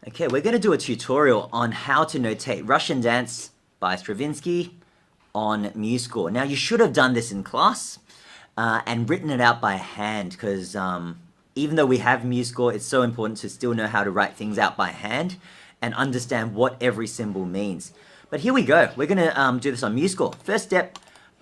Okay, we're going to do a tutorial on how to notate Russian Dance by Stravinsky on MuseScore. Now, you should have done this in class and written it out by hand because even though we have MuseScore, it's so important to still know how to write things out by hand and understand what every symbol means. But here we go. We're going to do this on MuseScore. First step,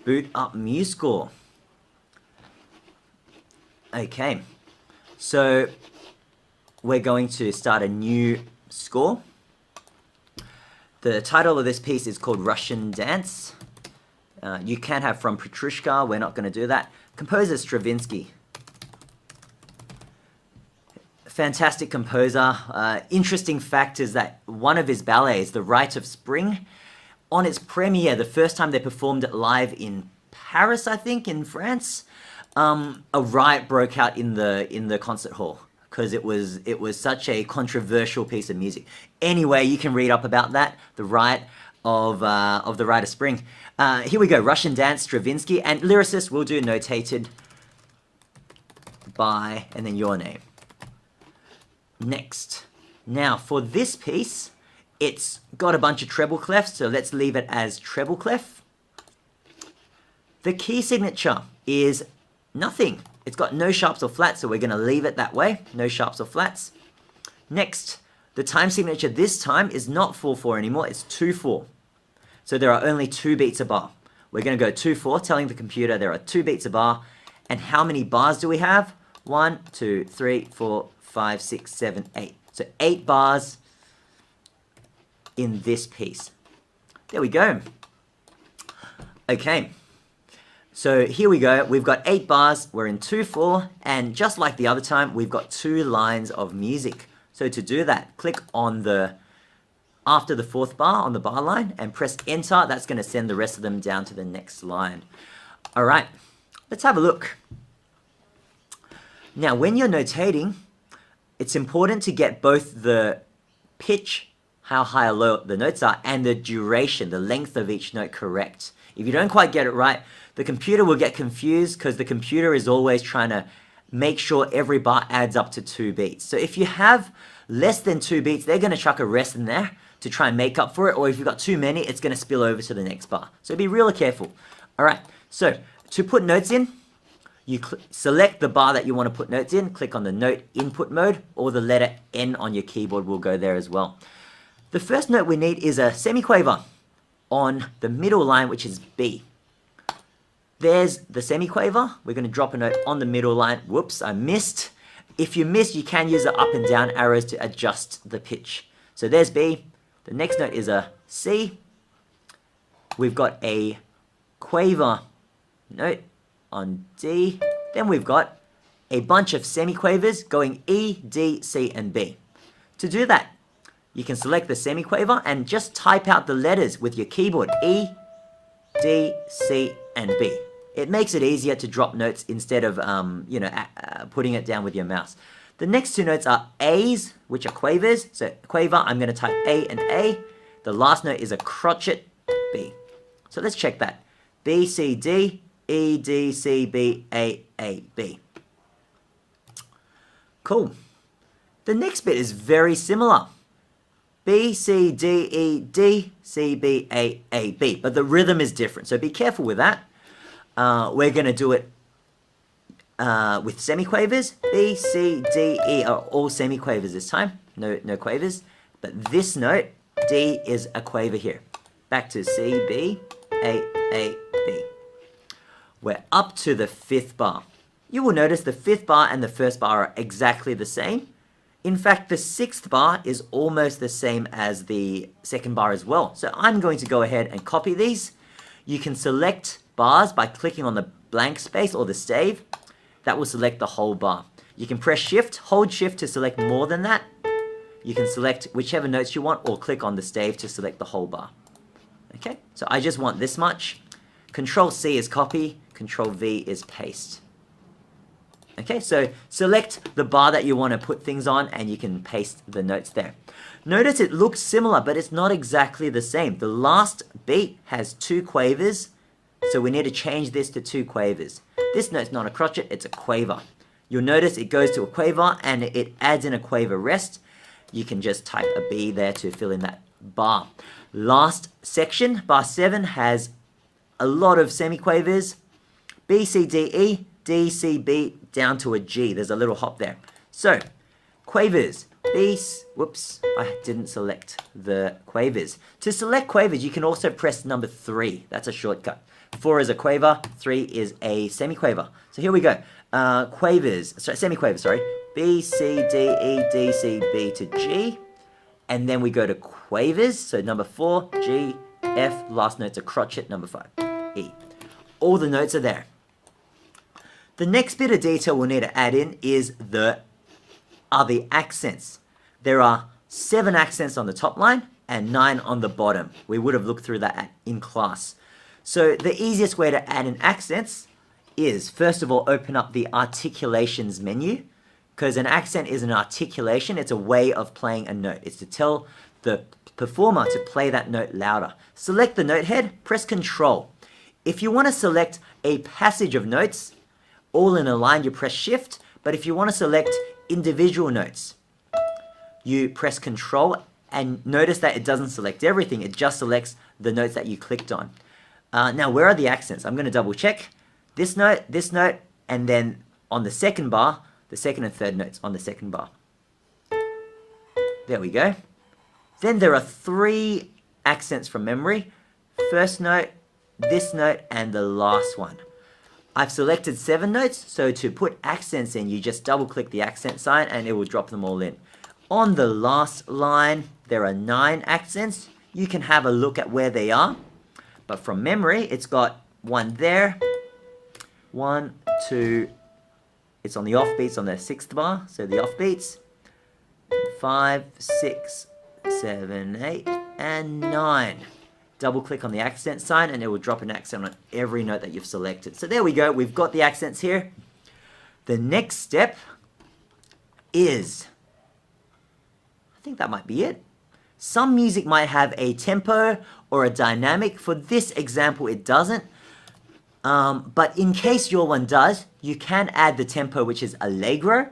boot up MuseScore. Okay, so we're going to start a new score. The title of this piece is called Russian Dance. You can have from Petrushka, we're not going to do that. Composer Stravinsky. Fantastic composer. Interesting fact is that one of his ballets, The Rite of Spring, on its premiere, the first time they performed it live in Paris, I think, in France, a riot broke out in the concert hall because it was such a controversial piece of music. Anyway, you can read up about that, the riot of the Rite of Spring. Here we go, Russian Dance, Stravinsky, and lyricist will do notated by, and then your name. Next. Now, for this piece, it's got a bunch of treble clefs, so let's leave it as treble clef. The key signature is nothing. It's got no sharps or flats, so we're going to leave it that way. No sharps or flats. Next, the time signature this time is not 4/4 anymore, it's 2/4. So there are only 2 beats a bar. We're going to go 2/4, telling the computer there are 2 beats a bar. And how many bars do we have? 1, 2, 3, 4, 5, 6, 7, 8. So 8 bars in this piece. There we go. Okay. So here we go, we've got 8 bars, we're in 2/4, and just like the other time, we've got 2 lines of music. So to do that, click on after the 4th bar on the bar line and press enter. That's going to send the rest of them down to the next line. All right, let's have a look. Now, when you're notating, it's important to get both the pitch, how high or low the notes are, and the duration, the length of each note correct. If you don't quite get it right, the computer will get confused because the computer is always trying to make sure every bar adds up to 2 beats. So if you have less than 2 beats, they're going to chuck a rest in there to try and make up for it, or if you've got too many, it's going to spill over to the next bar. So be really careful. All right, so to put notes in, you select the bar that you want to put notes in, click on the note input mode, or the letter N on your keyboard will go there as well. The first note we need is a semiquaver on the middle line, which is B. There's the semiquaver. We're going to drop a note on the middle line. Whoops, I missed. If you miss, you can use the up and down arrows to adjust the pitch. So there's B. The next note is a C. We've got a quaver note on D. Then we've got a bunch of semiquavers going E, D, C, and B. To do that, you can select the semiquaver and just type out the letters with your keyboard, E, D, C, and B. It makes it easier to drop notes instead of putting it down with your mouse. The next 2 notes are A's, which are quavers. So quaver, I'm going to type A and A. The last note is a crotchet, B. So let's check that. B, C, D, E, D, C, B, A, B. Cool. The next bit is very similar. B, C, D, E, D, C, B, A, B. But the rhythm is different, so be careful with that. We're going to do it with semiquavers. B, C, D, E are all semiquavers this time. No quavers. But this note, D, is a quaver here. Back to C, B, A, B. We're up to the 5th bar. You will notice the 5th bar and the 1st bar are exactly the same. In fact, the 6th bar is almost the same as the 2nd bar as well. So I'm going to go ahead and copy these. You can select bars by clicking on the blank space or the stave. That will select the whole bar. You can press shift, hold shift to select more than that. You can select whichever notes you want or click on the stave to select the whole bar. Okay, so I just want this much. Control C is copy, Control V is paste. Okay, so select the bar that you want to put things on and you can paste the notes there. Notice it looks similar, but it's not exactly the same. The last beat has 2 quavers, so we need to change this to 2 quavers. This note's not a crotchet, it's a quaver. You'll notice it goes to a quaver and it adds in a quaver rest. you can just type a B there to fill in that bar. Last section, bar 7, has a lot of semiquavers. B, C, D, E, D, C, B, down to a G. There's a little hop there. So, quavers. B, whoops, I didn't select the quavers. To select quavers, you can also press number 3. That's a shortcut. 4 is a quaver, 3 is a semiquaver. So here we go. Quavers, sorry, semiquavers, sorry. B, C, D, E, D, C, B to G. And then we go to quavers. So number 4, G, F, last note's a crotchet, number 5, E. All the notes are there. The next bit of detail we'll need to add in is the accents. There are 7 accents on the top line and 9 on the bottom. We would have looked through that in class. So the easiest way to add in accents is, first of all, open up the articulations menu, because an accent is an articulation. It's a way of playing a note. It's to tell the performer to play that note louder. Select the note head, press Control. If you want to select a passage of notes, all in a line, you press Shift, but if you want to select individual notes, you press Control, and notice that it doesn't select everything, it just selects the notes that you clicked on. Now, where are the accents? I'm going to double check. This note, and then on the second bar, the second and third notes on the second bar. There we go. Then there are 3 accents from memory. First note, this note, and the last one. I've selected 7 notes, so to put accents in, you just double click the accent sign and it will drop them all in. On the last line, there are 9 accents. You can have a look at where they are, but from memory, it's got 1 there, 1, 2, it's on the offbeats on the 6th bar, so the offbeats, 5, 6, 7, 8, and 9. Double click on the accent sign and it will drop an accent on every note that you've selected. So there we go, we've got the accents here. The next step is, I think that might be it. Some music might have a tempo or a dynamic. For this example, it doesn't. But in case your one does, you can add the tempo, which is allegro.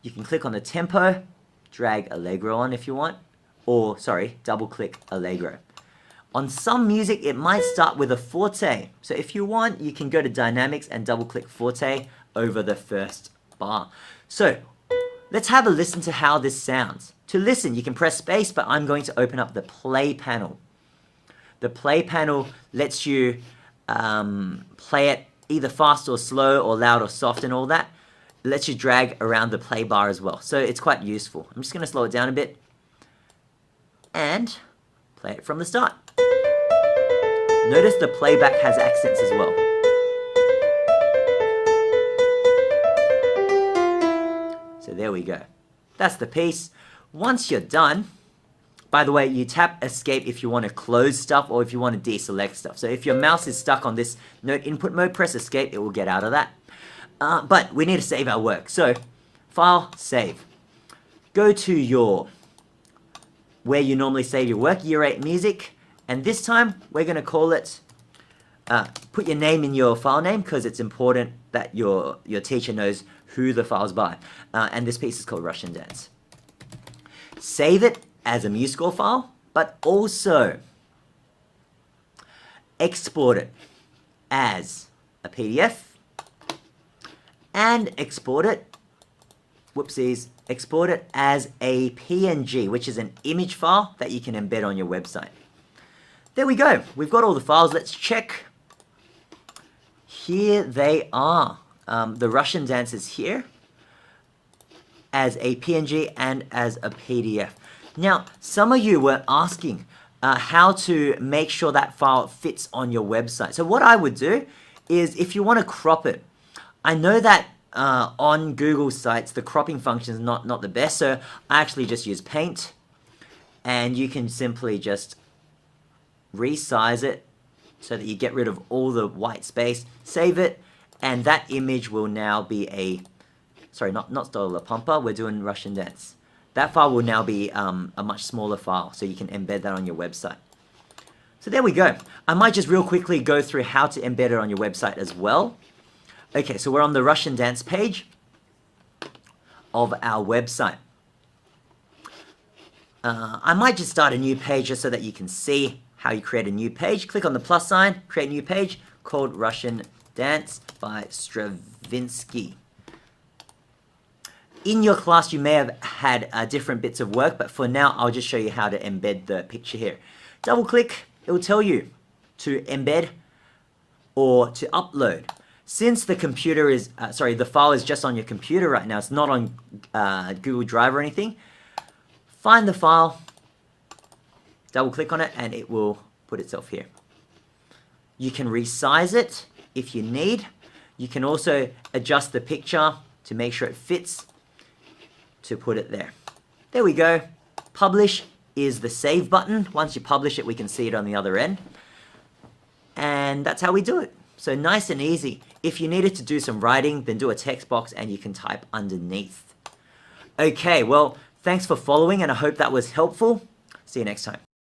You can click on the tempo, drag allegro on if you want, or sorry, double click allegro. On some music, it might start with a forte. So if you want, you can go to dynamics and double click forte over the first bar. So let's have a listen to how this sounds. To listen, you can press space, but I'm going to open up the play panel. The play panel lets you play it either fast or slow or loud or soft and all that. It lets you drag around the play bar as well. So it's quite useful. I'm just going to slow it down a bit and play it from the start. Notice the playback has accents as well. So there we go. That's the piece. Once you're done, by the way, you tap escape if you want to close stuff or if you want to deselect stuff. So if your mouse is stuck on this note input mode, press escape, it will get out of that. But we need to save our work. So file, save. Go to where you normally save your work, Year 8 Music. And this time, we're going to call it, put your name in your file name because it's important that your teacher knows who the file's by. And this piece is called Russian Dance. Save it as a MuseScore file, but also export it as a PDF and export it, export it as a PNG, which is an image file that you can embed on your website. There we go. We've got all the files. Let's check. Here they are. The Russian Dance is here as a PNG and as a PDF. Now, some of you were asking how to make sure that file fits on your website. So what I would do is if you want to crop it, I know that on Google sites, the cropping function is not the best. So I actually just use Paint and you can simply just resize it so that you get rid of all the white space, save it, and that image will now be not Stola Pampa, we're doing Russian Dance. That file will now be a much smaller file, so you can embed that on your website. So there we go. I might just real quickly go through how to embed it on your website as well. Okay, so we're on the Russian Dance page of our website. I might just start a new page just so that you can see how you create a new page. Click on the plus sign, create a new page called Russian Dance by Stravinsky. In your class, you may have had different bits of work, but for now, I'll just show you how to embed the picture here. Double click, it will tell you to embed or to upload. Since the computer is, the file is just on your computer right now, it's not on Google Drive or anything, find the file, double click on it, and it will put itself here. You can resize it if you need. You can also adjust the picture to make sure it fits to put it there. There we go. Publish is the save button. Once you publish it, we can see it on the other end. And that's how we do it. So nice and easy. If you needed to do some writing, then do a text box and you can type underneath. Okay, well, thanks for following and I hope that was helpful. See you next time.